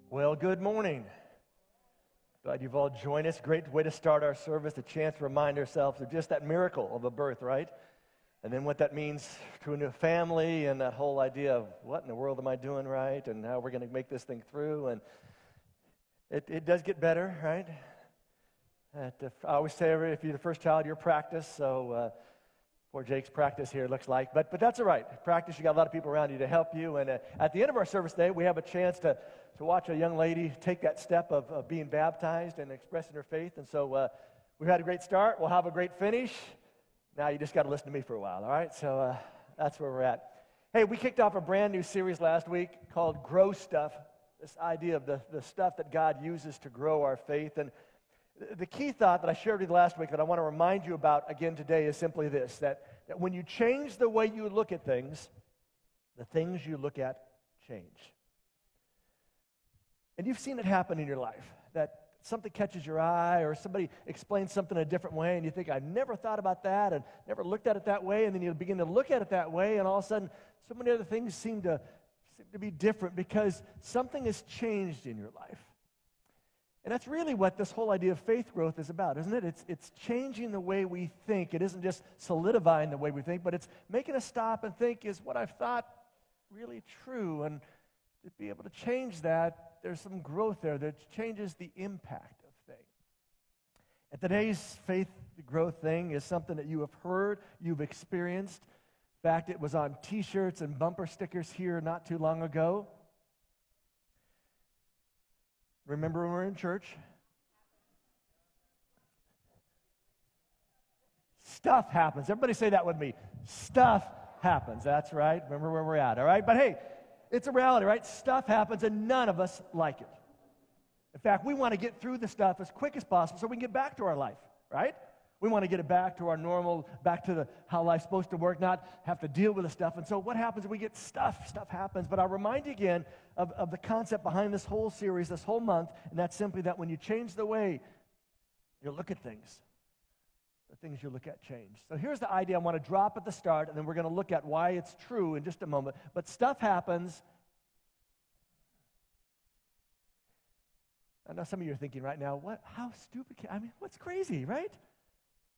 Well, good morning. Glad you've all joined us. Great way to start our service, a chance to remind ourselves of just that miracle of a birth, right? And then what that means to a new family and that whole idea of what in the world am I doing right and how we're going to make this thing through. And it does get better, right? I always say if you're the first child, you're practice. So poor Jake's practice here, it looks like. But that's all right. Practice, you got a lot of people around you to help you. And at the end of our service today, we have a chance to watch a young lady take that step of being baptized and expressing her faith. And so we've had a great start. We'll have a great finish. Now you just got to listen to me for a while, all right? So that's where we're at. Hey, we kicked off a brand new series last week called Grow Stuff, this idea of the stuff that God uses to grow our faith. And the key thought that I shared with you last week that I want to remind you about again today is simply this, that when you change the way you look at things, the things you look at change. And you've seen it happen in your life, that something catches your eye or somebody explains something a different way and you think, I never thought about that and never looked at it that way, and then you begin to look at it that way and all of a sudden so many other things seem to be different because something has changed in your life. And that's really what this whole idea of faith growth is about, isn't it? It's changing the way we think. It isn't just solidifying the way we think, but it's making us stop and think, is what I've thought really true? And to be able to change that, there's some growth there that changes the impact of things. And today's faith growth thing is something that you have heard, you've experienced. In fact, it was on T-shirts and bumper stickers here not too long ago. Remember when we were in church? Stuff happens. Everybody say that with me. Stuff happens. That's right. Remember where we're at, all right? But hey, it's a reality, right? Stuff happens and none of us like it. In fact, we want to get through the stuff as quick as possible so we can get back to our life, right? We want to get it back to our normal, back to how life's supposed to work, not have to deal with the stuff. And so what happens is we get stuff happens. But I'll remind you again of the concept behind this whole series, this whole month, and that's simply that when you change the way you look at things, the things you look at change. So here's the idea I want to drop at the start, and then we're going to look at why it's true in just a moment. But stuff happens. I know some of you are thinking right now, what? How stupid what's crazy, right?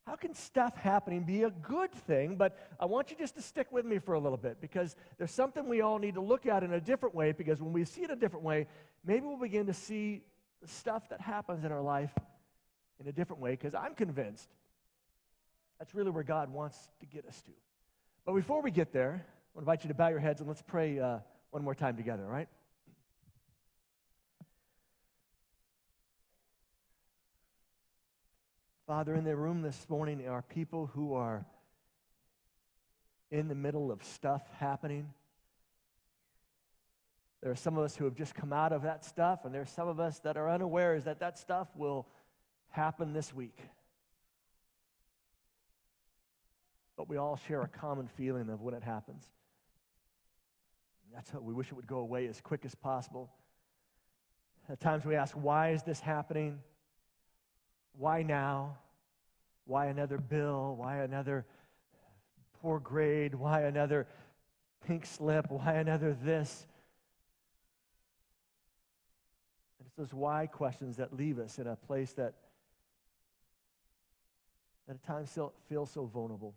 How can stuff happening be a good thing? But I want you just to stick with me for a little bit because there's something we all need to look at in a different way, because when we see it a different way, maybe we'll begin to see the stuff that happens in our life in a different way, because I'm convinced that's really where God wants to get us to. But before we get there, I want to invite you to bow your heads and let's pray one more time together, all right? Father, in the room this morning are people who are in the middle of stuff happening. There are some of us who have just come out of that stuff, and there are some of us that are unaware that stuff will happen this week. But we all share a common feeling of when it happens. That's what we wish it would go away as quick as possible. At times we ask, why is this happening? Why now? Why another bill? Why another poor grade? Why another pink slip? Why another this? And it's those why questions that leave us in a place that at times feels so vulnerable.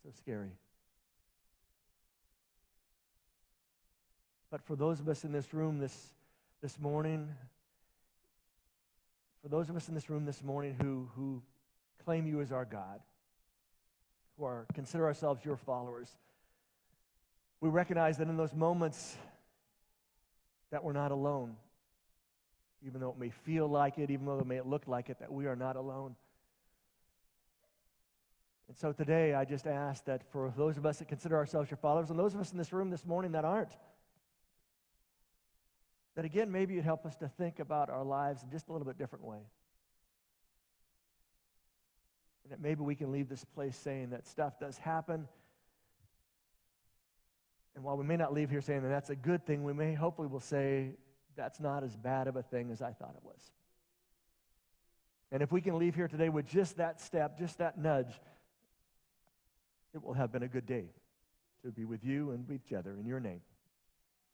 So scary. But for those of us in this room this morning, for those of us in this room this morning who claim you as our God, who consider ourselves your followers, we recognize that in those moments that we're not alone. Even though it may feel like it, even though it may look like it, that we are not alone. And so today I just ask that for those of us that consider ourselves your followers, and those of us in this room this morning that aren't, that again, maybe you'd help us to think about our lives in just a little bit different way. And that maybe we can leave this place saying that stuff does happen. And while we may not leave here saying that that's a good thing, we hopefully will say that's not as bad of a thing as I thought it was. And if we can leave here today with just that step, just that nudge, it will have been a good day to be with you and with each other. In your name,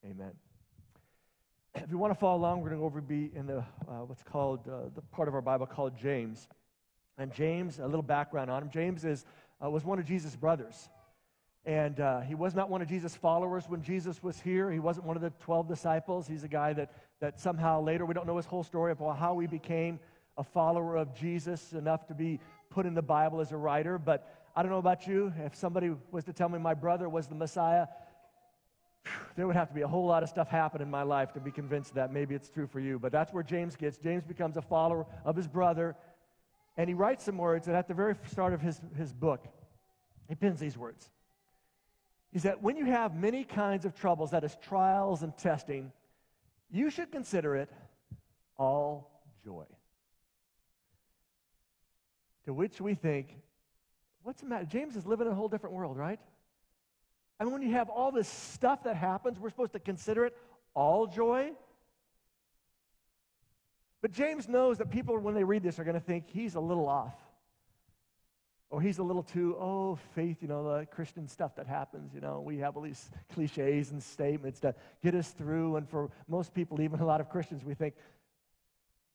amen. If you want to follow along, we're going to be in the what's called the part of our Bible called James. And James, a little background on him. James was one of Jesus' brothers. And he was not one of Jesus' followers when Jesus was here. He wasn't one of the 12 disciples. He's a guy that somehow later, we don't know his whole story of how he became a follower of Jesus enough to be put in the Bible as a writer. But I don't know about you. If somebody was to tell me my brother was the Messiah, there would have to be a whole lot of stuff happen in my life to be convinced that maybe it's true for you. But that's where James gets. James becomes a follower of his brother. And he writes some words, and at the very start of his book, he pens these words. He said, when you have many kinds of troubles, that is trials and testing, you should consider it all joy. To which we think, what's the matter? James is living in a whole different world, right? I mean, when you have all this stuff that happens, we're supposed to consider it all joy? But James knows that people, when they read this, are going to think he's a little off. Or he's a little too, faith, the Christian stuff that happens, we have all these cliches and statements to get us through. And for most people, even a lot of Christians, we think,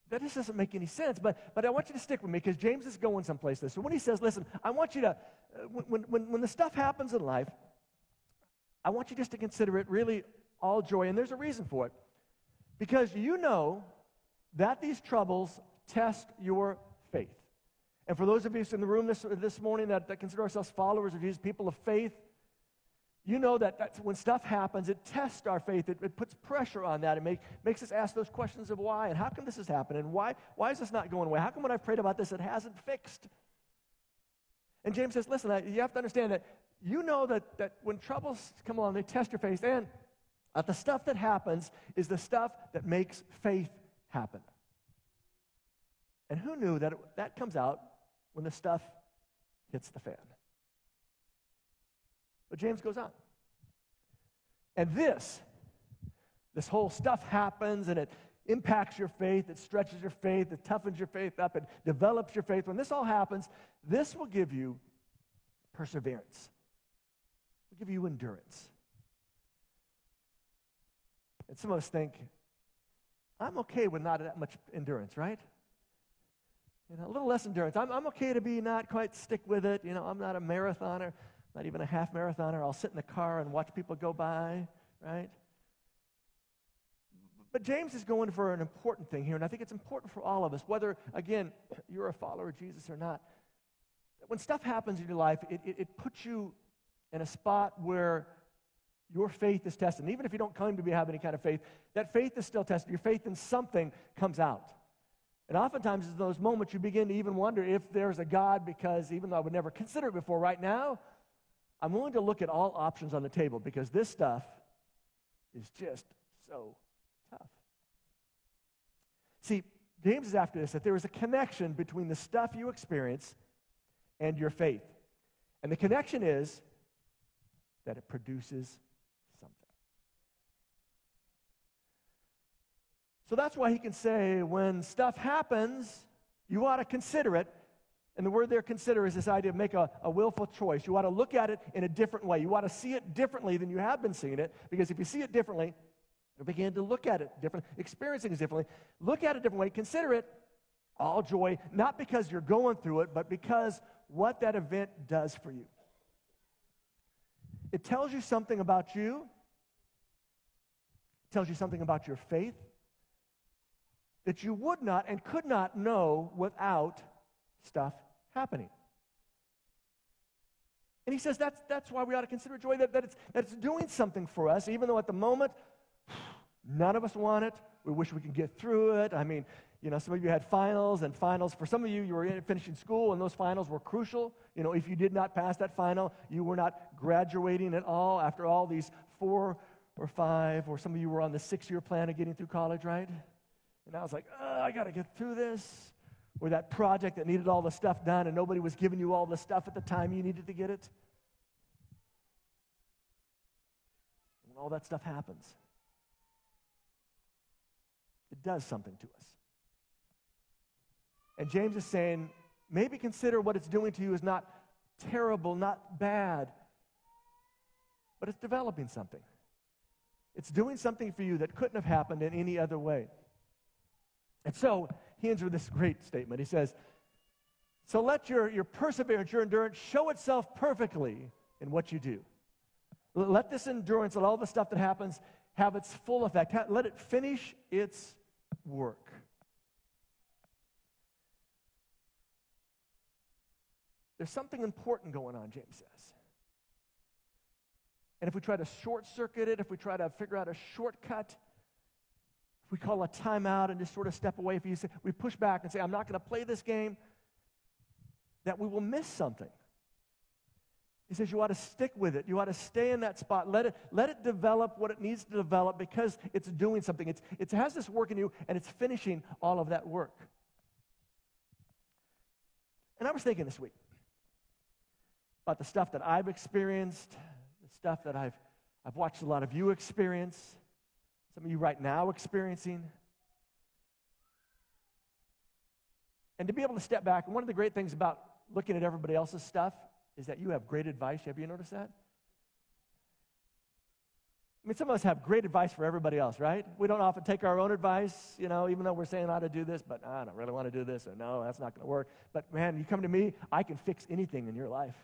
that just doesn't make any sense. But I want you to stick with me because James is going someplace this. So when he says, listen, I want you to, when the stuff happens in life, I want you just to consider it really all joy. And there's a reason for it. Because you know that these troubles test your faith. And for those of us in the room this morning that consider ourselves followers of Jesus, people of faith, you know that when stuff happens, it tests our faith. It puts pressure on that. It makes us ask those questions of why, and how come this has happened, and why is this not going away? How come when I've prayed about this, it hasn't fixed? And James says, listen, you have to understand that you know that when troubles come along, they test your faith, and the stuff that happens is the stuff that makes faith happen. And who knew that that comes out when the stuff hits the fan? But James goes on. And this whole stuff happens, and it impacts your faith, it stretches your faith, it toughens your faith up, it develops your faith. When this all happens, this will give you perseverance. It will give you endurance. And some of us think, I'm okay with not that much endurance, right? A little less endurance. I'm okay to be not quite stick with it. I'm not a marathoner, not even a half marathoner. I'll sit in the car and watch people go by, right? But James is going for an important thing here, and I think it's important for all of us, whether, again, you're a follower of Jesus or not. When stuff happens in your life, it puts you in a spot where your faith is tested. And even if you don't claim to have any kind of faith, that faith is still tested. Your faith in something comes out. And oftentimes in those moments you begin to even wonder if there's a God, because even though I would never consider it before, right now, I'm willing to look at all options on the table because this stuff is just so tough. See, James is after this, that there is a connection between the stuff you experience and your faith. And the connection is that it produces something. So that's why he can say when stuff happens, you ought to consider it. And the word there, consider, is this idea of make a willful choice. You ought to look at it in a different way. You ought to see it differently than you have been seeing it, because if you see it differently, you'll begin to look at it differently, experiencing it differently. Look at it a different way. Consider it all joy, not because you're going through it, but because what that event does for you. It tells you something about you. It tells you something about your faith that you would not and could not know without stuff happening. And he says that's why we ought to consider joy, that it's doing something for us, even though at the moment, none of us want it. We wish we could get through it. I mean, some of you had finals, and finals, for some of you, you were finishing school, and those finals were crucial. If you did not pass that final, you were not graduating at all after all these 4 or 5, or some of you were on the 6-year plan of getting through college, right? And I was like, I got to get through this. Or that project that needed all the stuff done and nobody was giving you all the stuff at the time you needed to get it. When all that stuff happens, it does something to us. And James is saying, maybe consider what it's doing to you is not terrible, not bad, but it's developing something. It's doing something for you that couldn't have happened in any other way. And so he ends with this great statement. He says, so let your perseverance, your endurance, show itself perfectly in what you do. Let this endurance, let all the stuff that happens, have its full effect. Let it finish its work. There's something important going on, James says. And if we try to short-circuit it, if we try to figure out a shortcut, if we call a timeout and just sort of step away, if we push back and say, I'm not going to play this game, that we will miss something. He says you ought to stick with it. You ought to stay in that spot. Let it develop what it needs to develop because it's doing something. It has this work in you, and it's finishing all of that work. And I was thinking this week about the stuff that I've experienced, the stuff that I've watched a lot of you experience, some of you right now experiencing. And to be able to step back, and one of the great things about looking at everybody else's stuff is that you have great advice. Have you noticed that? I mean, some of us have great advice for everybody else, right? We don't often take our own advice, even though we're saying I ought to do this, but I don't really want to do this, or no, that's not going to work. But man, you come to me, I can fix anything in your life.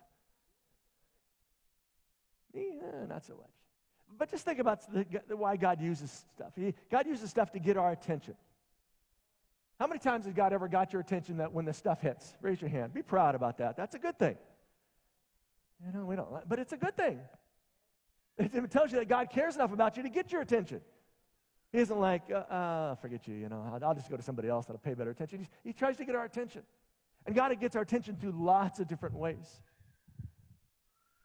Me, not so much. But just think about why God uses stuff. God uses stuff to get our attention. How many times has God ever got your attention that when the stuff hits? Raise your hand. Be proud about that. That's a good thing. We don't like, but it's a good thing. It tells you that God cares enough about you to get your attention. He isn't like, forget you, I'll just go to somebody else that'll pay better attention. He tries to get our attention. And God gets our attention through lots of different ways.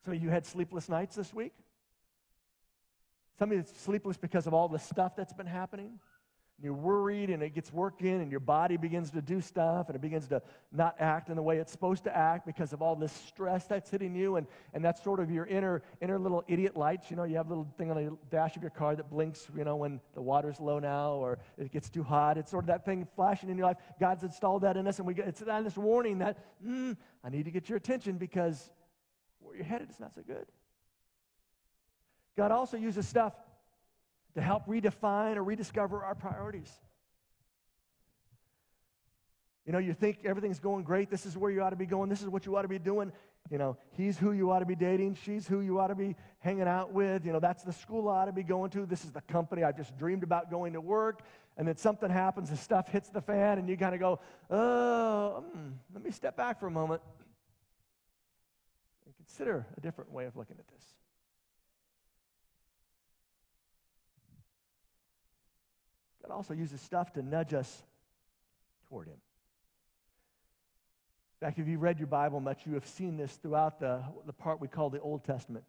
Some of you had sleepless nights this week. Some of you sleepless because of all the stuff that's been happening. You're worried, and it gets work in, and your body begins to do stuff, and it begins to not act in the way it's supposed to act because of all this stress that's hitting you, and that's sort of your inner little idiot lights. You have a little thing on the dash of your car that blinks, when the water's low now or it gets too hot. It's sort of that thing flashing in your life. God's installed that in us, and it's on this warning that, I need to get your attention because where you're headed is not so good. God also uses stuff to help redefine or rediscover our priorities. You think everything's going great. This is where you ought to be going. This is what you ought to be doing. He's who you ought to be dating. She's who you ought to be hanging out with. That's the school I ought to be going to. This is the company I've just dreamed about going to work. And then something happens, the stuff hits the fan, and you kind of go, let me step back for a moment and consider a different way of looking at this. God also uses stuff to nudge us toward Him. In fact, if you've read your Bible much, you have seen this throughout the part we call the Old Testament.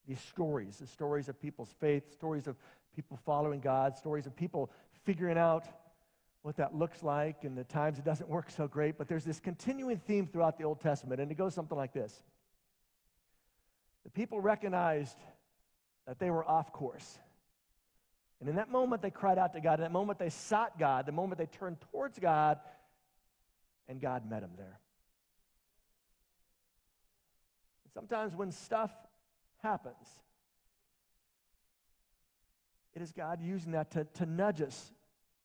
These stories, the stories of people's faith, stories of people following God, stories of people figuring out what that looks like, and the times it doesn't work so great. But there's this continuing theme throughout the Old Testament, and it goes something like this. The people recognized that they were off course. And in that moment, they cried out to God. In that moment, they sought God. The moment they turned towards God, and God met them there. And sometimes when stuff happens, it is God using that to nudge us,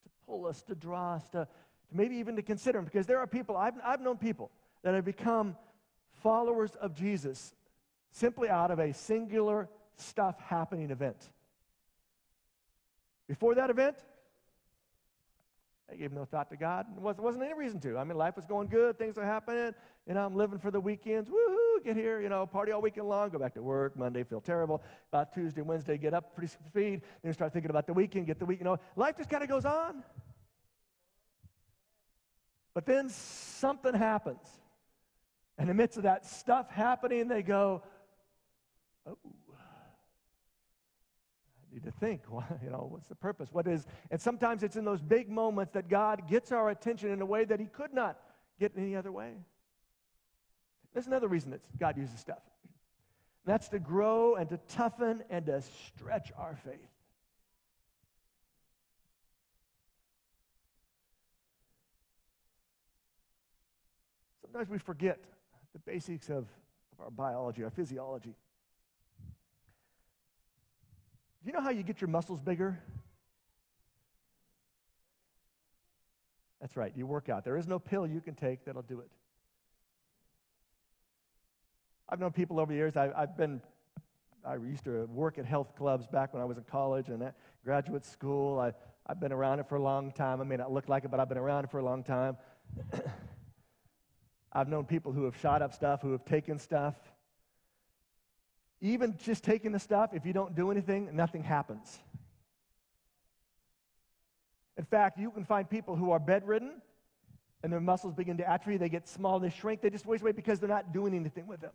to pull us, to draw us, to maybe even to consider Him. Because there are people, I've known people that have become followers of Jesus simply out of a singular stuff happening event. Before that event, they gave no thought to God. There wasn't any reason to. I mean, life was going good. Things are happening. I'm living for the weekends. Woohoo, get here, party all weekend long. Go back to work. Monday, feel terrible. About Tuesday, Wednesday, get up, pretty speed. Then start thinking about the weekend, get the week. Life just kind of goes on. But then something happens. And in the midst of that stuff happening, they go, oh. Need to think, what's the purpose? What is, and sometimes it's in those big moments that God gets our attention in a way that He could not get any other way. There's another reason that God uses stuff. And that's to grow and to toughen and to stretch our faith. Sometimes we forget the basics of our biology, our physiology. you know how you get your muscles bigger? That's right, you work out. There is no pill you can take that'll do it. I've known people over the years. I used to work at health clubs back when I was in college and at graduate school. I've been around it for a long time. I may not look like it, but I've been around it for a long time. I've known people who have shot up stuff, who have taken stuff. Even just taking the stuff, if you don't do anything, nothing happens. In fact, you can find people who are bedridden and their muscles begin to atrophy. They get small, they shrink, they just waste away because they're not doing anything with them.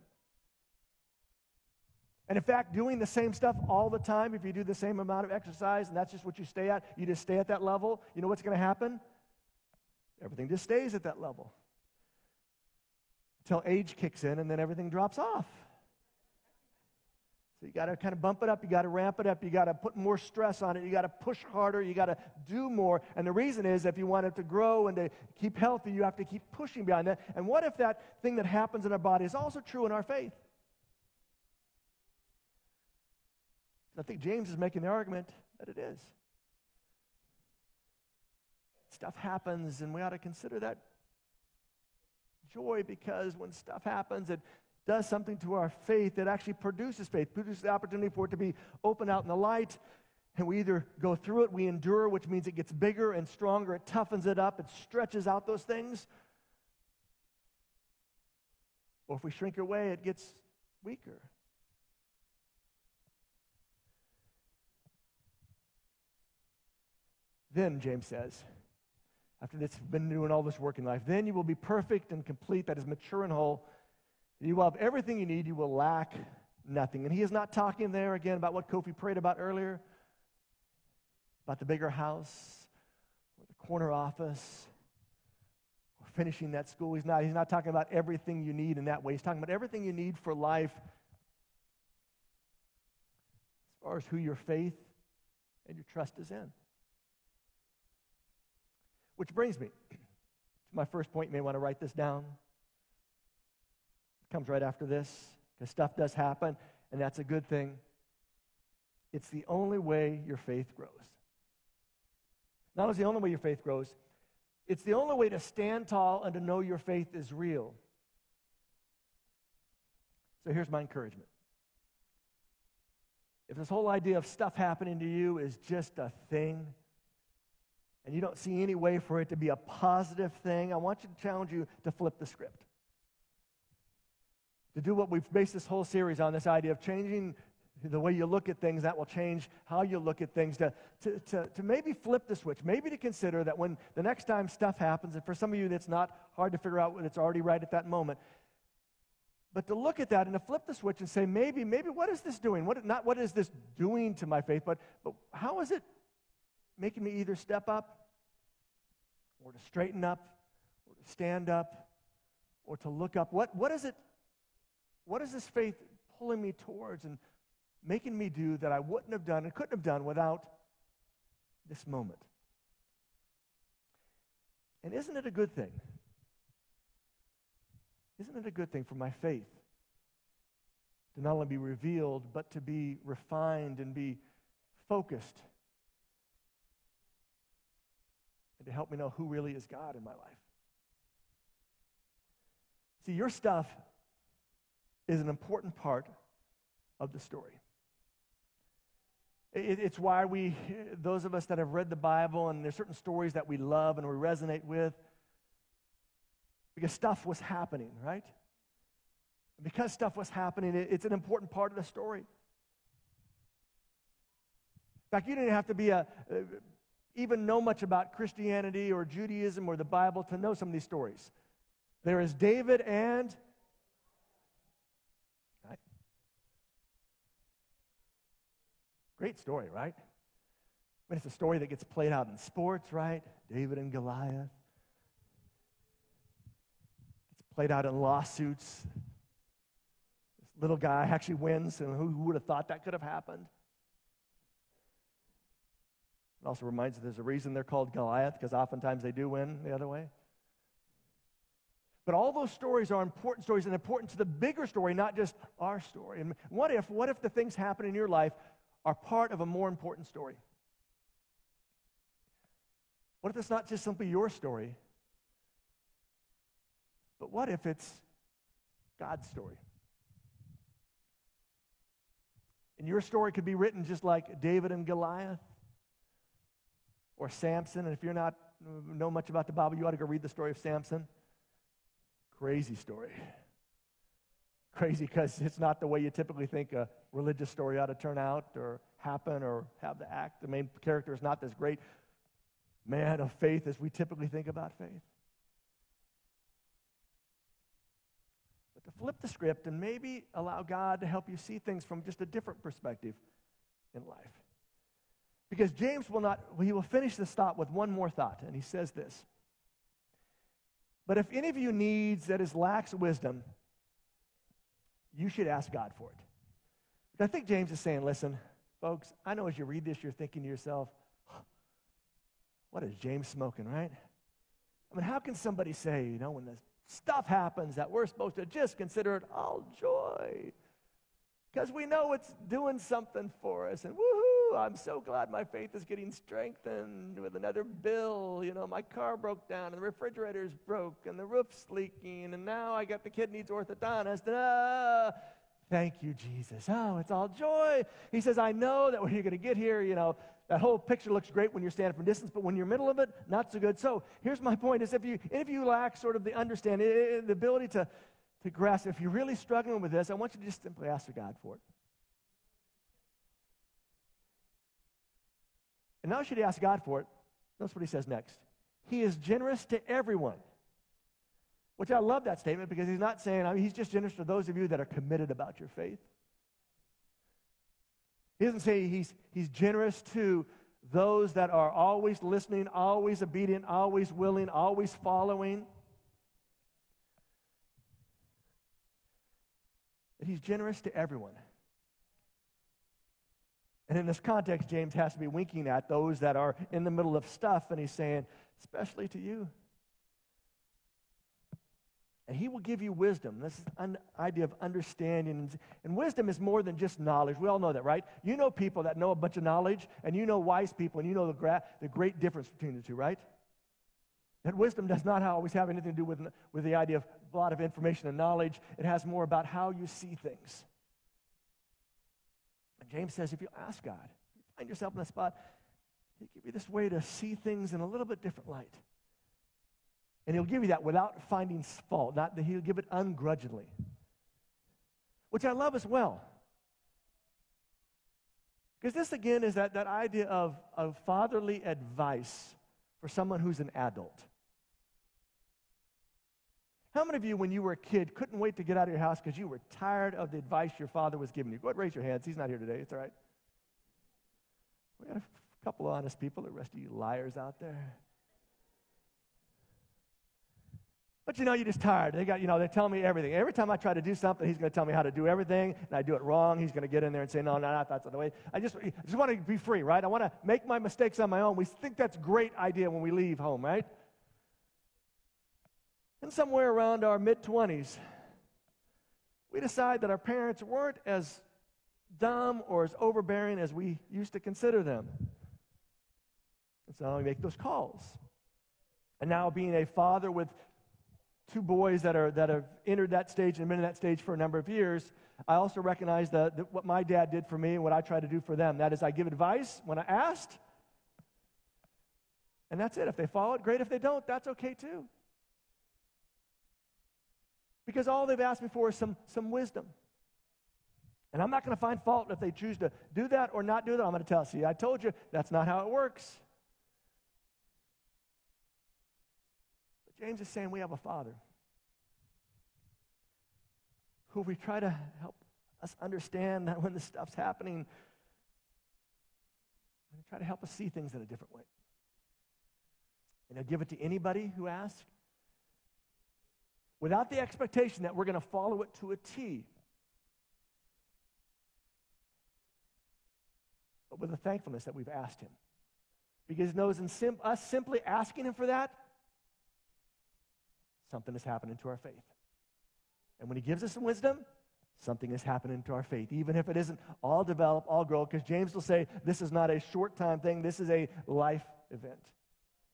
And in fact, doing the same stuff all the time, if you do the same amount of exercise and that's just what you stay at, you just stay at that level, you know what's going to happen? Everything just stays at that level. Until age kicks in and then everything drops off. So you got to kind of bump it up, you got to ramp it up, you got to put more stress on it, you got to push harder, you got to do more. And the reason is if you want it to grow and to keep healthy, you have to keep pushing beyond that. And what if that thing that happens in our body is also true in our faith? I think James is making the argument that it is. Stuff happens, and we ought to consider that joy because when stuff happens, it does something to our faith. It actually produces faith, produces the opportunity for it to be open out in the light. And we either go through it, we endure, which means it gets bigger and stronger, it toughens it up, it stretches out those things. Or if we shrink away, it gets weaker. Then, James says, after this been doing all this work in life, then you will be perfect and complete, that is mature and whole. You will have everything you need, you will lack nothing. And he is not talking there again about what Kofi prayed about earlier, about the bigger house, or the corner office, or finishing that school. He's not talking about everything you need in that way. He's talking about everything you need for life as far as who your faith and your trust is in. Which brings me to my first point. You may want to write this down. It comes right after this, because stuff does happen, and that's a good thing. It's the only way your faith grows. Not only is the only way your faith grows, it's the only way to stand tall and to know your faith is real. So here's my encouragement. If this whole idea of stuff happening to you is just a thing, and you don't see any way for it to be a positive thing, I want you to challenge you to flip the script. To do what we've based this whole series on, this idea of changing the way you look at things, that will change how you look at things, to maybe flip the switch, maybe to consider that when the next time stuff happens, and for some of you it's not hard to figure out when it's already right at that moment, but to look at that and to flip the switch and say, maybe what is this doing? Not what is this doing to my faith, but how is it making me either step up or to straighten up or to stand up or to look up? What is it? What is this faith pulling me towards and making me do that I wouldn't have done and couldn't have done without this moment? And isn't it a good thing? Isn't it a good thing for my faith to not only be revealed, but to be refined and be focused, and to help me know who really is God in my life? See, your stuff is an important part of the story. It's why those of us that have read the Bible, and there's certain stories that we love and we resonate with, because stuff was happening, right? Because stuff was happening, it's an important part of the story. In fact, you didn't have to even know much about Christianity or Judaism or the Bible to know some of these stories. There is David and... Right? Great story, right? I mean, it's a story that gets played out in sports, right? David and Goliath. It's played out in lawsuits. This little guy actually wins, and who would have thought that could have happened? It also reminds us there's a reason they're called Goliath, because oftentimes they do win the other way. But all those stories are important stories and important to the bigger story, not just our story. And what if the things happen in your life are part of a more important story? What if it's not just simply your story, but what if it's God's story? And your story could be written just like David and Goliath or Samson. And if you're not know much about the Bible, you ought to go read the story of Samson. Crazy story. Crazy because it's not the way you typically think a religious story ought to turn out or happen or have the act. The main character is not this great man of faith as we typically think about faith. But to flip the script and maybe allow God to help you see things from just a different perspective in life. Because James he will finish this thought with one more thought, and he says this. But if any of you needs, that is, lacks wisdom, you should ask God for it. But I think James is saying, listen, folks, I know as you read this, you're thinking to yourself, what is James smoking, right? I mean, how can somebody say, when this stuff happens that we're supposed to just consider it all joy? Because we know it's doing something for us, and woohoo, I'm so glad my faith is getting strengthened with another bill. My car broke down, and the refrigerator's broke, and the roof's leaking, and now I got the kid needs orthodontist. Thank you, Jesus. Oh, it's all joy. He says, I know that when you're going to get here, that whole picture looks great when you're standing from distance, but when you're middle of it, not so good. So here's my point, is if you lack sort of the understanding, the ability to grasp, if you're really struggling with this, I want you to just simply ask God for it. And now should you ask God for it, notice what he says next. He is generous to everyone. Which I love that statement because he's not saying, he's just generous to those of you that are committed about your faith. He doesn't say he's generous to those that are always listening, always obedient, always willing, always following. But he's generous to everyone. And in this context, James has to be winking at those that are in the middle of stuff, and he's saying, especially to you. And he will give you wisdom. This is an idea of understanding. And wisdom is more than just knowledge. We all know that, right? You know people that know a bunch of knowledge, and you know wise people, and you know the great difference between the two, right? That wisdom does not always have anything to do with the idea of a lot of information and knowledge. It has more about how you see things. And James says, if you ask God, if you find yourself in a spot, he'll give you this way to see things in a little bit different light. And he'll give you that without finding fault, not that he'll give it ungrudgingly, which I love as well. Because this, again, is that idea of fatherly advice for someone who's an adult. How many of you, when you were a kid, couldn't wait to get out of your house because you were tired of the advice your father was giving you? Go ahead and raise your hands. He's not here today. It's all right. We got a couple of honest people. The rest of you liars out there. But you're just tired. They tell me everything. Every time I try to do something, he's going to tell me how to do everything, and I do it wrong. He's going to get in there and say, no, that's not the way. I just want to be free, right? I want to make my mistakes on my own. We think that's a great idea when we leave home, right? And somewhere around our mid-20s, we decide that our parents weren't as dumb or as overbearing as we used to consider them. And so we make those calls. And now being a father with two boys that have entered that stage and been in that stage for a number of years, I also recognize that what my dad did for me and what I try to do for them. That is, I give advice when I asked, and that's it. If they follow it, great. If they don't, that's okay too. Because all they've asked me for is some wisdom. And I'm not going to find fault if they choose to do that or not do that. I'm going to tell you, see, I told you, that's not how it works. James is saying we have a Father who we try to help us understand that when this stuff's happening, and try to help us see things in a different way. And he'll give it to anybody who asks without the expectation that we're going to follow it to a T, but with a thankfulness that we've asked him. Because he knows in us simply asking him for that, something is happening to our faith. And when he gives us some wisdom, something is happening to our faith, even if it isn't all develop, all grow, because James will say this is not a short-time thing. This is a life event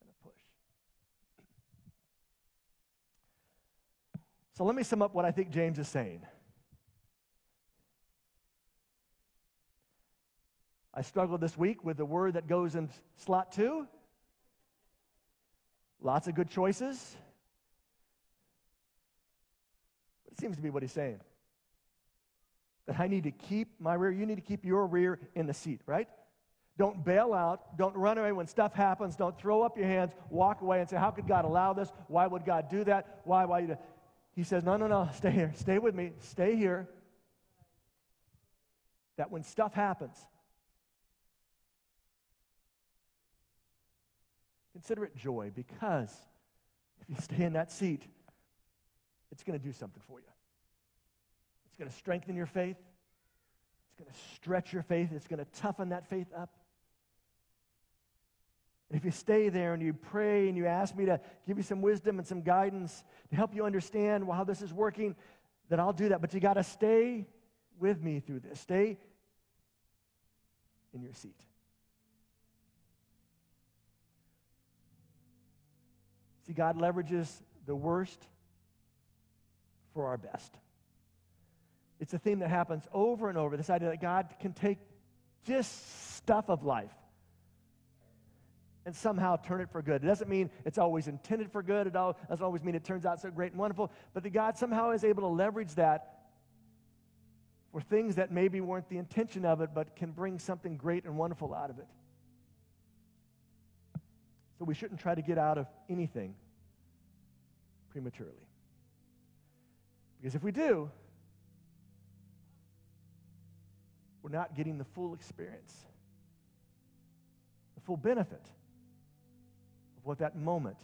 and a push. So let me sum up what I think James is saying. I struggled this week with the word that goes in slot 2. Lots of good choices. But it seems to be what he's saying. That I need to keep my rear, you need to keep your rear in the seat, right? Don't bail out. Don't run away when stuff happens. Don't throw up your hands, walk away and say, how could God allow this? Why would God do that? Why? He says, no, stay here. Stay with me. Stay here. That when stuff happens, consider it joy, because if you stay in that seat, it's going to do something for you. It's going to strengthen your faith. It's going to stretch your faith. It's going to toughen that faith up. And if you stay there and you pray and you ask me to give you some wisdom and some guidance to help you understand how this is working, then I'll do that. But you got to stay with me through this. Stay in your seat. See, God leverages the worst for our best. It's a theme that happens over and over, this idea that God can take just stuff of life and somehow turn it for good. It doesn't mean it's always intended for good. It doesn't always mean it turns out so great and wonderful. But that God somehow is able to leverage that for things that maybe weren't the intention of it, but can bring something great and wonderful out of it. So we shouldn't try to get out of anything prematurely. Because if we do, we're not getting the full experience, the full benefit of what that moment,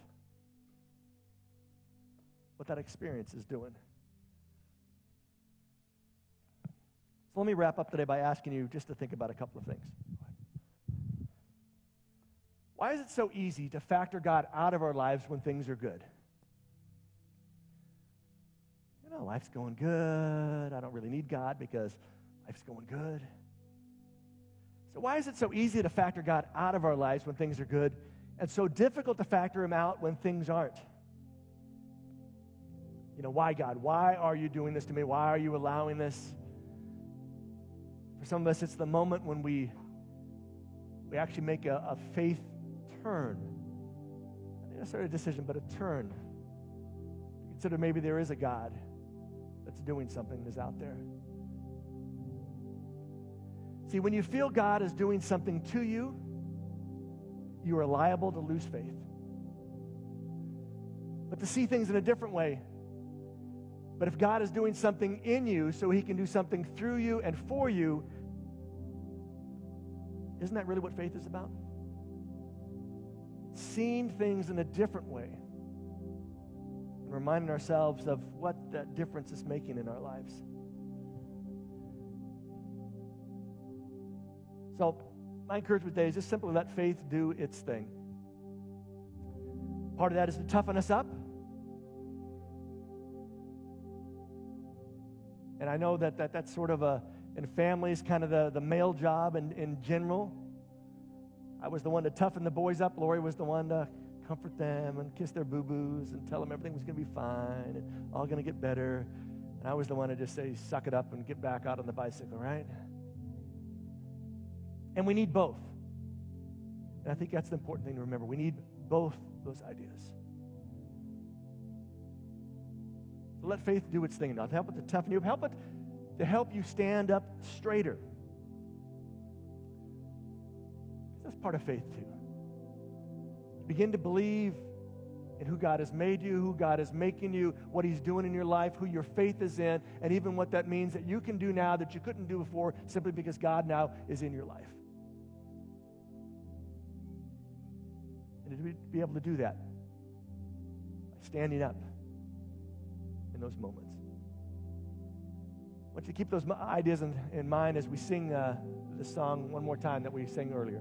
what that experience is doing. So let me wrap up today by asking you just to think about a couple of things. Why is it so easy to factor God out of our lives when things are good? You know, life's going good. I don't really need God because life's going good. So why is it so easy to factor God out of our lives when things are good and so difficult to factor him out when things aren't? You know, why, God? Why are you doing this to me? Why are you allowing this? For some of us, it's the moment when we actually make a faith turn. Not necessarily a decision, but a turn. Consider maybe there is a God that's doing something that's out there. See, when you feel God is doing something to you, you are liable to lose faith. But to see things in a different way. But if God is doing something in you so he can do something through you and for you, isn't that really what faith is about? Seeing things in a different way and reminding ourselves of what that difference is making in our lives. So, my encouragement today is just simply let faith do its thing. Part of that is to toughen us up. And I know that's sort of in families, kind of the male job in general. I was the one to toughen the boys up. Lori was the one to comfort them and kiss their boo-boos and tell them everything was going to be fine and all going to get better. And I was the one to just say, suck it up and get back out on the bicycle, right? And we need both. And I think that's the important thing to remember. We need both those ideas. So let faith do its thing now. Help it to toughen you up. Help it to help you stand up straighter. That's part of faith too. Begin to believe in who God has made you, who God is making you, what he's doing in your life, who your faith is in, and even what that means that you can do now that you couldn't do before simply because God now is in your life. And to be able to do that by standing up in those moments. I want you to keep those ideas in mind as we sing this song one more time that we sang earlier.